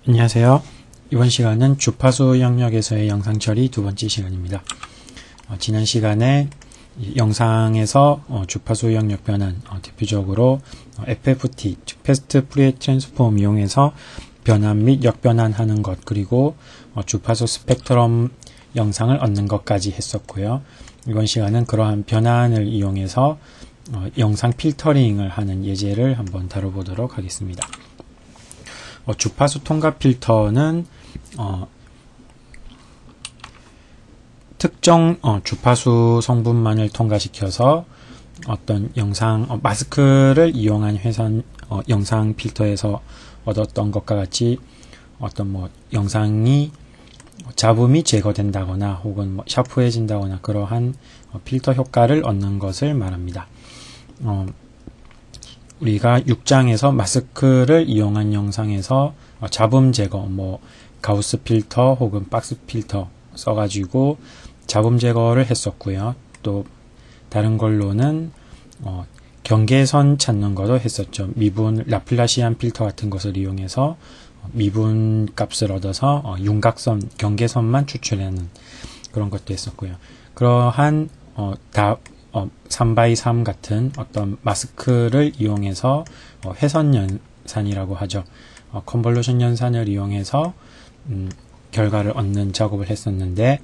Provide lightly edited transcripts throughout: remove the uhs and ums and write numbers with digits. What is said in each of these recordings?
안녕하세요. 이번 시간은 주파수 영역에서의 영상 처리 두 번째 시간입니다. 지난 시간에 영상에서 주파수 영역 변환, 대표적으로 FFT, 즉 패스트 프리에 트랜스폼 이용해서 변환 및 역변환하는 것, 그리고 주파수 스펙트럼 영상을 얻는 것까지 했었고요. 이번 시간은 그러한 변환을 이용해서 영상 필터링을 하는 예제를 한번 다뤄보도록 하겠습니다. 주파수 통과 필터는 특정 주파수 성분만을 통과시켜서 어떤 영상 마스크를 이용한 영상 필터에서 얻었던 것과 같이 어떤 영상이 잡음이 제거된다거나 혹은 샤프해진다거나 그러한 필터 효과를 얻는 것을 말합니다. 우리가 6장에서 마스크를 이용한 영상에서 잡음 제거, 가우스 필터 혹은 박스 필터 써가지고 잡음 제거를 했었고요. 또 다른 걸로는 경계선 찾는 것도 했었죠. 미분 라플라시안 필터 같은 것을 이용해서 미분 값을 얻어서 윤곽선, 경계선만 추출하는 그런 것도 했었고요. 그러한 3x3 같은 어떤 마스크를 이용해서 회선 연산이라고 하죠. 컨볼루션 연산을 이용해서 결과를 얻는 작업을 했었는데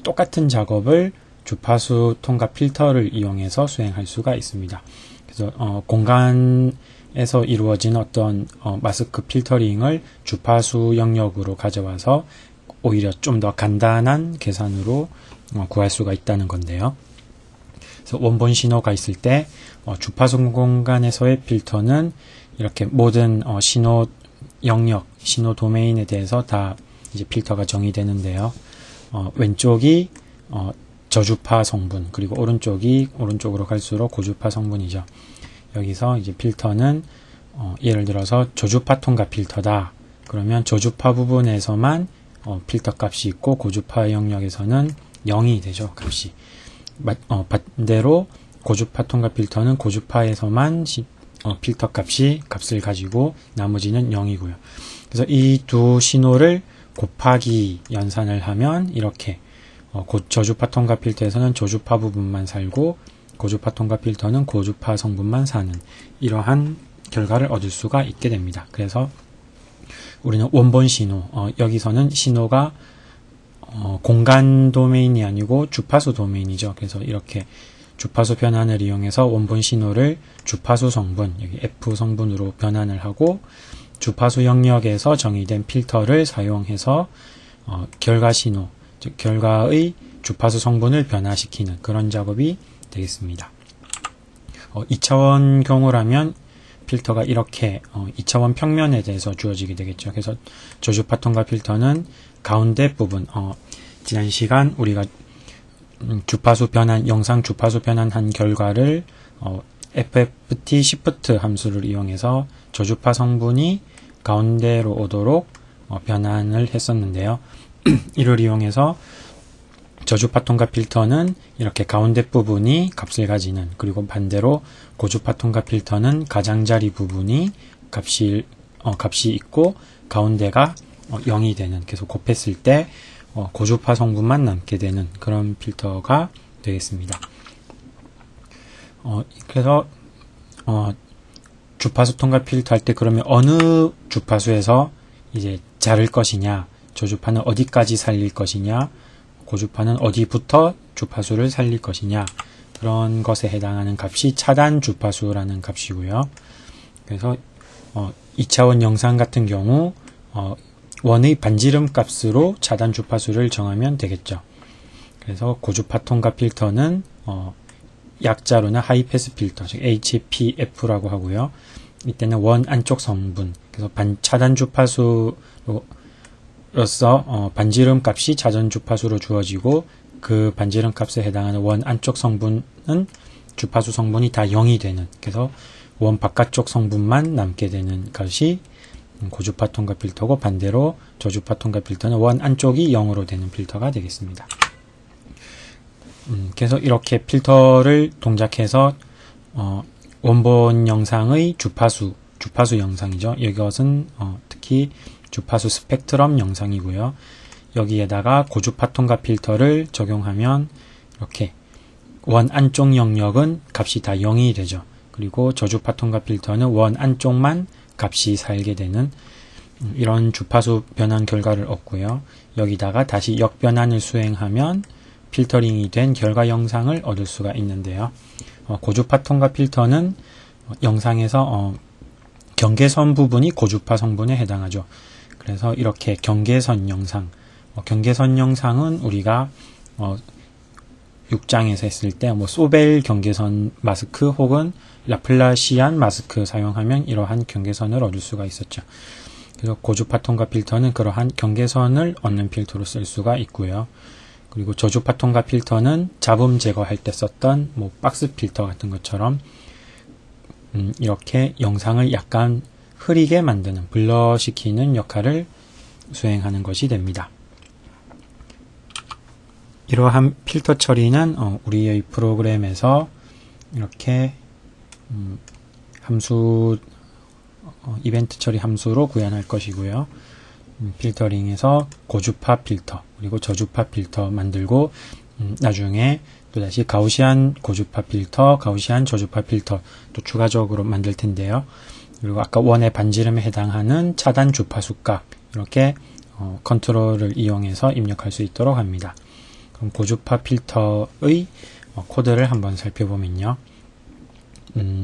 똑같은 작업을 주파수 통과 필터를 이용해서 수행할 수가 있습니다. 그래서 공간에서 이루어진 어떤 마스크 필터링을 주파수 영역으로 가져와서 오히려 좀 더 간단한 계산으로 구할 수가 있다는 건데요. 그래서 원본 신호가 있을 때 주파수 공간에서의 필터는 이렇게 모든 신호 영역, 신호 도메인에 대해서 다 이제 필터가 정의되는데요. 왼쪽이 저주파 성분, 그리고 오른쪽으로 갈수록 고주파 성분이죠. 여기서 이제 필터는 예를 들어서 저주파 통과 필터다. 그러면 저주파 부분에서만 필터 값이 있고 고주파 영역에서는 0이 되죠, 값이. 반대로 고주파 통과 필터는 고주파에서만 필터 값을 가지고 나머지는 0이고요. 그래서 이 두 신호를 곱하기 연산을 하면 이렇게 저주파 통과 필터에서는 저주파 부분만 살고 고주파 통과 필터는 고주파 성분만 사는 이러한 결과를 얻을 수가 있게 됩니다. 그래서 우리는 원본 신호, 여기서는 신호가 공간 도메인이 아니고 주파수 도메인이죠. 그래서 이렇게 주파수 변환을 이용해서 원본 신호를 주파수 성분, 여기 F 성분으로 변환을 하고 주파수 영역에서 정의된 필터를 사용해서 결과 신호, 즉 결과의 주파수 성분을 변화시키는 그런 작업이 되겠습니다. 2차원 경우라면 필터가 이렇게 2차원 평면에 대해서 주어지게 되겠죠. 그래서 저주파 통과 필터는 가운데 부분, 지난 시간 우리가 주파수 변환, 영상 주파수 변환한 결과를 FFT 시프트 함수를 이용해서 저주파 성분이 가운데로 오도록 변환을 했었는데요. 이를 이용해서 저주파 통과 필터는 이렇게 가운데 부분이 값을 가지는, 그리고 반대로 고주파 통과 필터는 가장자리 부분이 값이 있고 가운데가 0이 되는, 계속 곱했을 때 고주파 성분만 남게 되는 그런 필터가 되겠습니다. 그래서 주파수 통과 필터 할 때 그러면 어느 주파수에서 이제 자를 것이냐, 저주파는 어디까지 살릴 것이냐, 고주파는 어디부터 주파수를 살릴 것이냐, 그런 것에 해당하는 값이 차단 주파수라는 값이고요. 그래서 2차원 영상 같은 경우 원의 반지름 값으로 차단 주파수를 정하면 되겠죠. 그래서 고주파 통과 필터는 약자로는 하이패스 필터, 즉 HPF라고 하고요. 이때는 원 안쪽 성분, 그래서 차단 주파수로서 반지름 값이 차단 주파수로 주어지고 그 반지름 값에 해당하는 원 안쪽 성분은 주파수 성분이 다 0이 되는, 그래서 원 바깥쪽 성분만 남게 되는 것이 고주파 통과 필터고, 반대로 저주파 통과 필터는 원 안쪽이 0으로 되는 필터가 되겠습니다. 그래서 이렇게 필터를 동작해서 원본 영상의 주파수 영상이죠. 이것은 특히 주파수 스펙트럼 영상이고요. 여기에다가 고주파 통과 필터를 적용하면 이렇게 원 안쪽 영역은 값이 다 0이 되죠. 그리고 저주파 통과 필터는 원 안쪽만 값이 살게 되는 이런 주파수 변환 결과를 얻고요. 여기다가 다시 역변환을 수행하면 필터링이 된 결과 영상을 얻을 수가 있는데요. 고주파 통과 필터는 영상에서 경계선 부분이 고주파 성분에 해당하죠. 그래서 이렇게 경계선 영상, 경계선 영상은 우리가 6장에서 했을 때 소벨 경계선 마스크 혹은 라플라시안 마스크 사용하면 이러한 경계선을 얻을 수가 있었죠. 그래서 고주파 통과 필터는 그러한 경계선을 얻는 필터로 쓸 수가 있고요. 그리고 저주파 통과 필터는 잡음 제거할 때 썼던 박스 필터 같은 것처럼 이렇게 영상을 약간 흐리게 만드는, 블러시키는 역할을 수행하는 것이 됩니다. 이러한 필터 처리는 우리의 프로그램에서 이렇게 함수, 이벤트 처리 함수로 구현할 것이고요. 필터링에서 고주파 필터 그리고 저주파 필터 만들고 나중에 또다시 가우시안 고주파 필터, 가우시안 저주파 필터 또 추가적으로 만들 텐데요. 그리고 아까 원의 반지름에 해당하는 차단 주파수 값 이렇게 컨트롤을 이용해서 입력할 수 있도록 합니다. 그럼 고주파 필터의 코드를 한번 살펴보면요.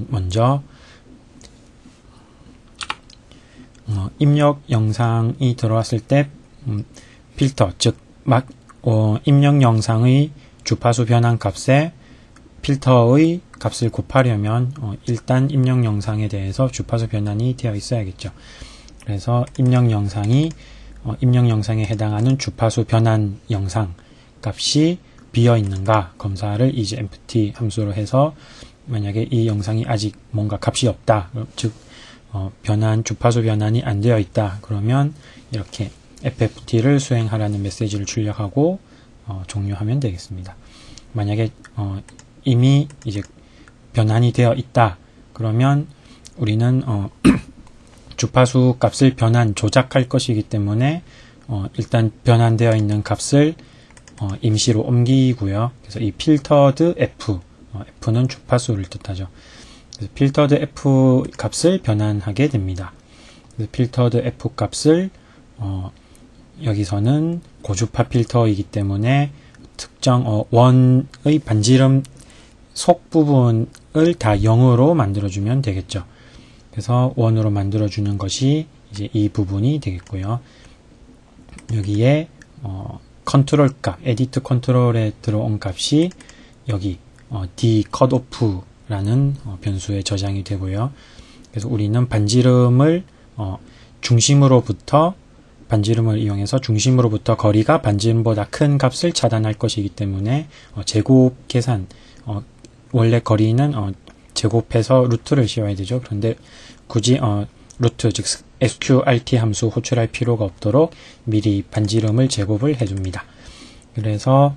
먼저 입력 영상이 들어왔을 때 필터, 즉 입력 영상의 주파수 변환 값에 필터의 값을 곱하려면 일단 입력 영상에 대해서 주파수 변환이 되어 있어야겠죠. 그래서 입력 영상에 해당하는 주파수 변환 영상 값이 비어 있는가 검사를 isEmpty 함수로 해서 만약에 이 영상이 아직 뭔가 값이 없다, 즉 주파수 변환이 안 되어 있다, 그러면 이렇게 FFT를 수행하라는 메시지를 출력하고 종료하면 되겠습니다. 만약에 이미 이제 변환이 되어 있다, 그러면 우리는 주파수 값을 조작할 것이기 때문에 일단 변환되어 있는 값을 임시로 옮기고요. 그래서 이 필터드 F, F는 주파수를 뜻하죠. 그래서 필터드 F 값을 변환하게 됩니다. 그래서 필터드 F 값을 여기서는 고주파 필터이기 때문에 특정 원의 반지름 속 부분을 다 0으로 만들어주면 되겠죠. 그래서 1으로 만들어주는 것이 이제 이 부분이 되겠고요. 여기에 컨트롤 값, 에디트 컨트롤에 들어온 값이 여기 d cutoff라는 변수에 저장이 되고요. 그래서 우리는 반지름을 반지름을 이용해서 중심으로부터 거리가 반지름보다 큰 값을 차단할 것이기 때문에 제곱 계산, 원래 거리는 제곱해서 루트를 씌워야 되죠. 그런데 굳이 루트, 즉 sqrt 함수 호출할 필요가 없도록 미리 반지름을 제곱을 해줍니다. 그래서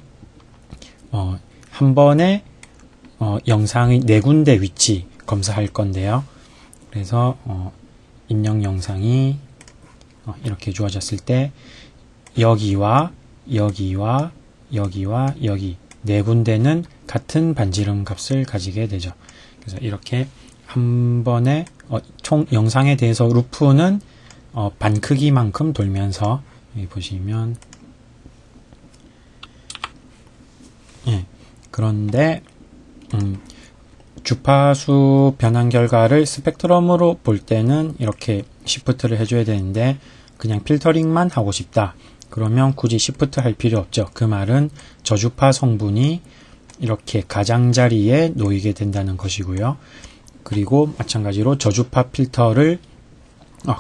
한 번에 영상의 4군데 위치 검사할 건데요. 그래서 입력 영상이 이렇게 주어졌을 때 여기와 여기와 여기와 여기 4군데는 같은 반지름 값을 가지게 되죠. 그래서 이렇게 한 번에 총 영상에 대해서 루프는 반 크기만큼 돌면서 여기 보시면 그런데 주파수 변환 결과를 스펙트럼으로 볼 때는 이렇게 시프트를 해줘야 되는데 그냥 필터링만 하고 싶다. 그러면 굳이 시프트 할 필요 없죠. 그 말은 저주파 성분이 이렇게 가장자리에 놓이게 된다는 것이고요. 그리고 마찬가지로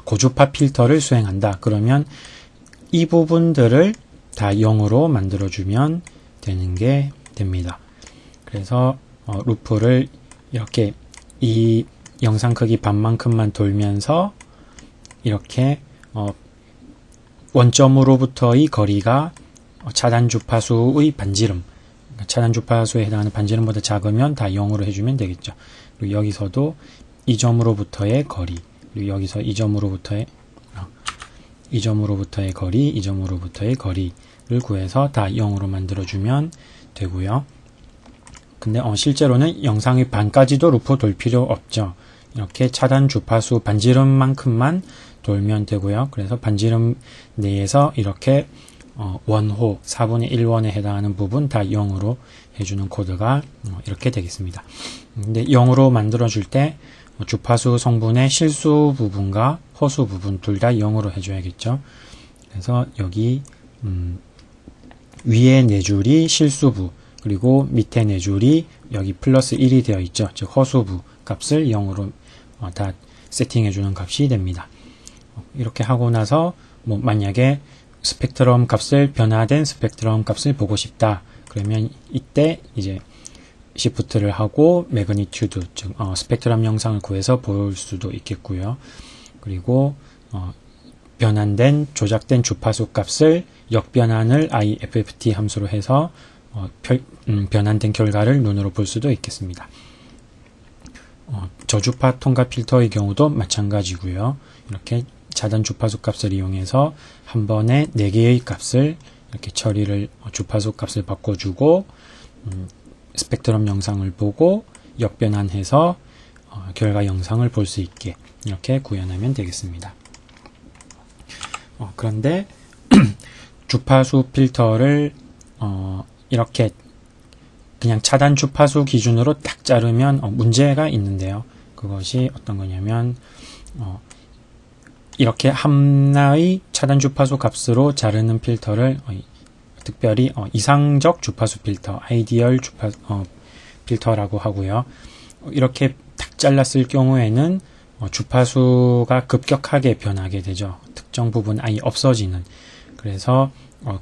고주파 필터를 수행한다. 그러면 이 부분들을 다 0으로 만들어주면 되는 게 됩니다. 그래서 루프를 이렇게 이 영상 크기 반만큼만 돌면서 이렇게 원점으로부터의 거리가 차단 주파수의 반지름, 차단 주파수에 해당하는 반지름보다 작으면 다 0으로 해주면 되겠죠. 그리고 여기서도 이 점으로부터의 거리, 그리고 여기서 이 점으로부터의 이 점으로부터의 거리, 이 점으로부터의 거리를 구해서 다 0으로 만들어주면 되고요. 근데 실제로는 영상의 반까지도 루프 돌 필요 없죠. 이렇게 차단 주파수 반지름만큼만 돌면 되고요. 그래서 반지름 내에서 이렇게 원호, 4분의 1원에 해당하는 부분 다 0으로 해주는 코드가 이렇게 되겠습니다. 근데 0으로 만들어줄 때 주파수 성분의 실수 부분과 허수 부분 둘 다 0으로 해줘야겠죠. 그래서 여기 위에 네 줄이 실수부, 그리고 밑에 네 줄이 여기 플러스 1이 되어 있죠. 즉 허수부 값을 0으로 다 세팅해주는 값이 됩니다. 이렇게 하고 나서 만약에 스펙트럼 값을 변화된 스펙트럼 값을 보고 싶다. 그러면 이때 이제 시프트를 하고 매그니튜드, 즉 스펙트럼 영상을 구해서 볼 수도 있겠고요. 그리고 변환된 조작된 주파수 값을 역변환을 IFFT 함수로 해서 변환된 결과를 눈으로 볼 수도 있겠습니다. 저주파 통과 필터의 경우도 마찬가지고요. 이렇게 차단 주파수 값을 이용해서 한 번에 4개의 값을 이렇게 처리를 주파수 값을 바꿔주고 스펙트럼 영상을 보고 역변환해서 결과 영상을 볼 수 있게 이렇게 구현하면 되겠습니다. 그런데 주파수 필터를 이렇게 그냥 차단 주파수 기준으로 딱 자르면 문제가 있는데요. 그것이 어떤 거냐면 이렇게 하나의 차단 주파수 값으로 자르는 필터를 특별히 이상적 주파수 필터, 아이디얼 필터라고 하고요. 이렇게 딱 잘랐을 경우에는 주파수가 급격하게 변하게 되죠. 특정 부분 아예 없어지는. 그래서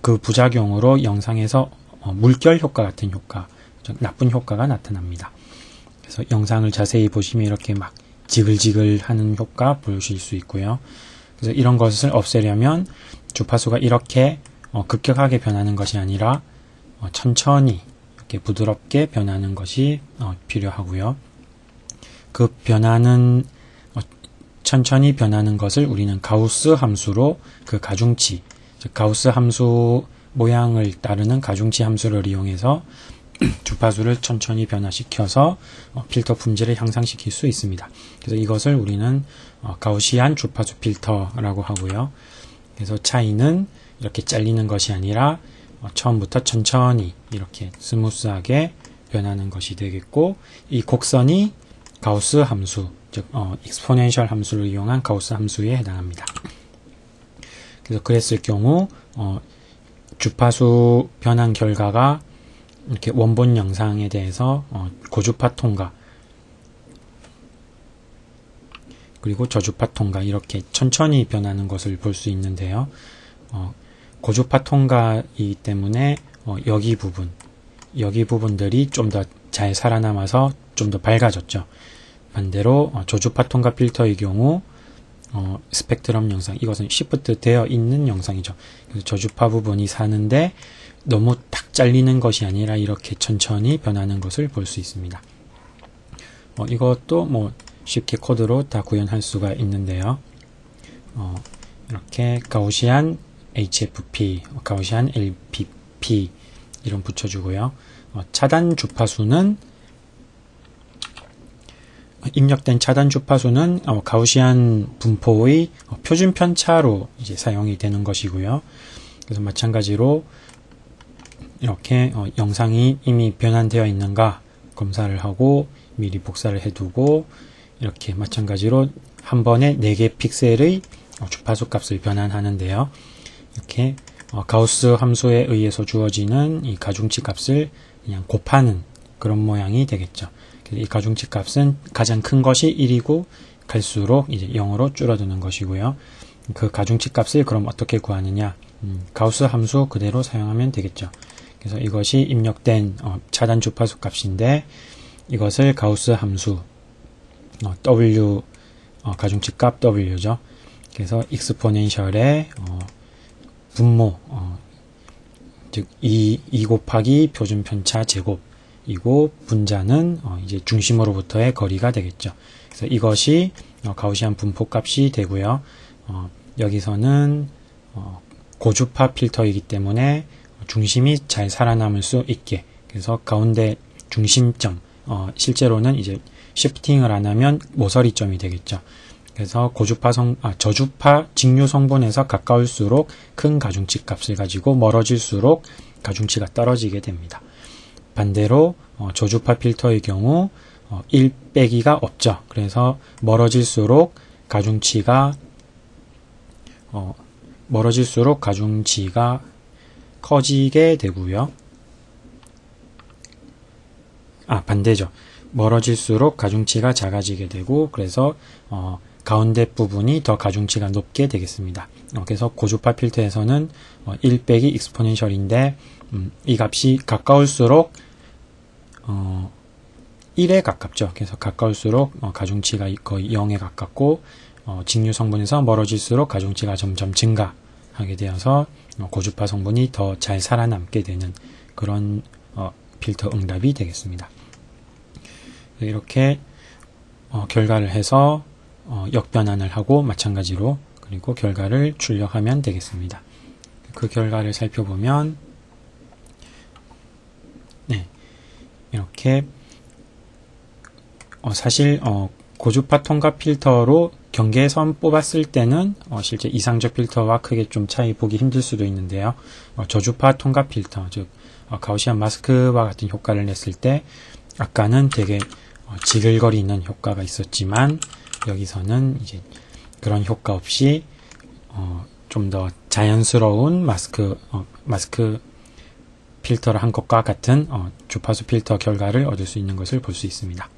그 부작용으로 영상에서 물결 효과 같은 효과, 나쁜 효과가 나타납니다. 그래서 영상을 자세히 보시면 이렇게 막 지글지글 하는 효과 보실 수 있고요. 그래서 이런 것을 없애려면 주파수가 이렇게 급격하게 변하는 것이 아니라 천천히 이렇게 부드럽게 변하는 것이 필요하고요. 그 변하는 천천히 변하는 것을 우리는 가우스 함수로 그 가중치, 즉 가우스 함수 모양을 따르는 가중치 함수를 이용해서 주파수를 천천히 변화시켜서 필터 품질을 향상시킬 수 있습니다. 그래서 이것을 우리는 가우시안 주파수 필터라고 하고요. 그래서 차이는 이렇게 잘리는 것이 아니라 처음부터 천천히 이렇게 스무스하게 변하는 것이 되겠고, 이 곡선이 가우스 함수, 즉 익스포넨셜 함수를 이용한 가우스 함수에 해당합니다. 그래서 그랬을 경우 주파수 변환 결과가 이렇게 원본 영상에 대해서 고주파 통과 그리고 저주파 통과 이렇게 천천히 변하는 것을 볼 수 있는데요. 고주파 통과이기 때문에 여기 부분들이 좀 더 잘 살아남아서 좀 더 밝아졌죠. 반대로 저주파 통과 필터의 경우 스펙트럼 영상, 이것은 시프트 되어 있는 영상이죠. 그래서 저주파 부분이 사는데 너무 탁 잘리는 것이 아니라 이렇게 천천히 변하는 것을 볼 수 있습니다. 이것도 쉽게 코드로 다 구현할 수가 있는데요. 이렇게 가우시안 HFP, 가우시안 LPP 이런 붙여주고요. 차단 주파수는 입력된 차단 주파수는 가우시안 분포의 표준 편차로 이제 사용이 되는 것이고요. 그래서 마찬가지로 이렇게 영상이 이미 변환되어 있는가 검사를 하고 미리 복사를 해두고 이렇게 마찬가지로 한 번에 4개 픽셀의 주파수 값을 변환하는데요. 이렇게 가우스 함수에 의해서 주어지는 이 가중치 값을 그냥 곱하는 그런 모양이 되겠죠. 이 가중치 값은 가장 큰 것이 1이고 갈수록 이제 0으로 줄어드는 것이고요. 그 가중치 값을 그럼 어떻게 구하느냐? 가우스 함수 그대로 사용하면 되겠죠. 그래서 이것이 입력된 차단 주파수 값인데 이것을 가우스 함수 W 가중치 값 W죠. 그래서 익스포넨셜의 분모 즉 2 곱하기 표준 편차 제곱이고 분자는 이제 중심으로부터의 거리가 되겠죠. 그래서 이것이 가우시안 분포 값이 되고요. 여기서는 고주파 필터이기 때문에 중심이 잘 살아남을 수 있게, 그래서 가운데 중심점, 실제로는 이제 시프팅을 안 하면 모서리점이 되겠죠. 그래서 저주파 직류 성분에서 가까울수록 큰 가중치 값을 가지고 멀어질수록 가중치가 떨어지게 됩니다. 반대로 저주파 필터의 경우 1 빼기가 없죠. 그래서 멀어질수록 가중치가 커지게 되고요. 반대죠. 멀어질수록 가중치가 작아지게 되고, 그래서 가운데 부분이 더 가중치가 높게 되겠습니다. 그래서 고주파 필터에서는 1 빼기 익스포넨셜인데 이 값이 가까울수록 1에 가깝죠. 그래서 가까울수록 가중치가 거의 0에 가깝고, 직류 성분에서 멀어질수록 가중치가 점점 증가하게 되어서 고주파 성분이 더 잘 살아남게 되는 그런 필터 응답이 되겠습니다. 이렇게 결과를 해서 역변환을 하고 마찬가지로 그리고 결과를 출력하면 되겠습니다. 그 결과를 살펴보면 이렇게 사실 고주파 통과 필터로 경계선 뽑았을 때는 실제 이상적 필터와 크게 좀 차이 보기 힘들 수도 있는데요. 저주파 통과 필터, 즉 가우시안 마스크와 같은 효과를 냈을 때 아까는 되게 지글거리는 효과가 있었지만 여기서는 이제 그런 효과 없이 좀 더 자연스러운 마스크 필터를 한 것과 같은 주파수 필터 결과를 얻을 수 있는 것을 볼 수 있습니다.